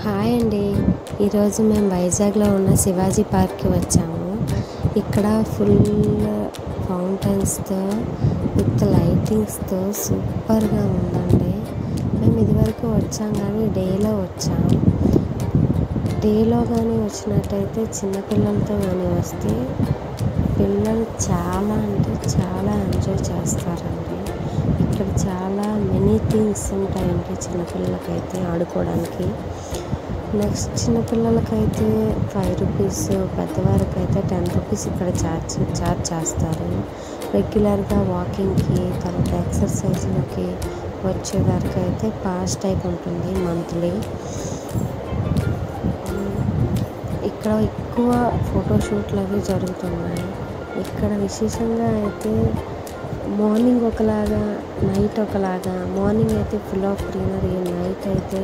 Hi అండి. ఈరోజు మేము వైజాగ్లో ఉన్న శివాజీ పార్క్కి వచ్చాము. ఇక్కడ ఫుల్ ఫౌంటైన్స్తో విత్ లైటింగ్స్తో సూపర్గా ఉందండి. మేము ఇదివరకు వచ్చాం కానీ డేలో వచ్చాం. డేలో కానీ వచ్చినట్టయితే చిన్నపిల్లలతో కానీ వస్తే పిల్లలు చాలా అంటే చాలా ఎంజాయ్ చేస్తారండి. ఇక్కడ చాలా మెనీ థింగ్స్ ఉంటాయండి చిన్నపిల్లలకైతే ఆడుకోవడానికి. నెక్స్ట్ చిన్నపిల్లలకైతే 5 రూపీస్, పెద్దవారికైతే 10 రూపీస్ ఇక్కడ ఛార్జ్ చేస్తారు. రెగ్యులర్గా వాకింగ్కి తర్వాత ఎక్సర్సైజ్లకి వచ్చే వారికి అయితే పాస్ టైప్ ఉంటుంది మంత్లీ. ఇక్కడ ఎక్కువ ఫోటోషూట్లు అవి జరుగుతున్నాయి. ఇక్కడ విశేషంగా అయితే మార్నింగ్ ఒకలాగా, నైట్ ఒకలాగా. మార్నింగ్ అయితే ఫుల్ ఆఫ్ గ్రీనరీ, నైట్ అయితే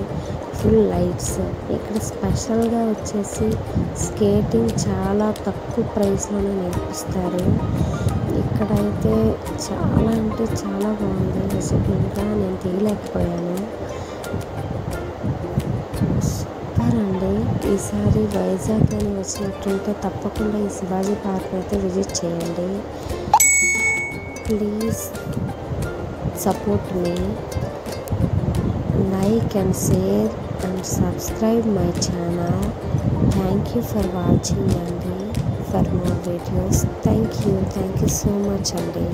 ఫుల్ లైట్స్. ఇక్కడ స్పెషల్గా వచ్చేసి స్కేటింగ్ చాలా తక్కువ ప్రైస్లోనే నేర్పిస్తారు. ఇక్కడైతే చాలా అంటే చాలా బాగుంది. విజిబుల్గా నేను తీయలేకపోయాను. సూపర్ అండి. ఈసారి వైజాగ్ కానీ వచ్చినట్టుంటే తప్పకుండా ఈ శివాజీ పార్క్ అయితే విజిట్ చేయండి. Please support me, like and share and subscribe my channel. Thank you for watching and for more videos. Thank you so much Andy.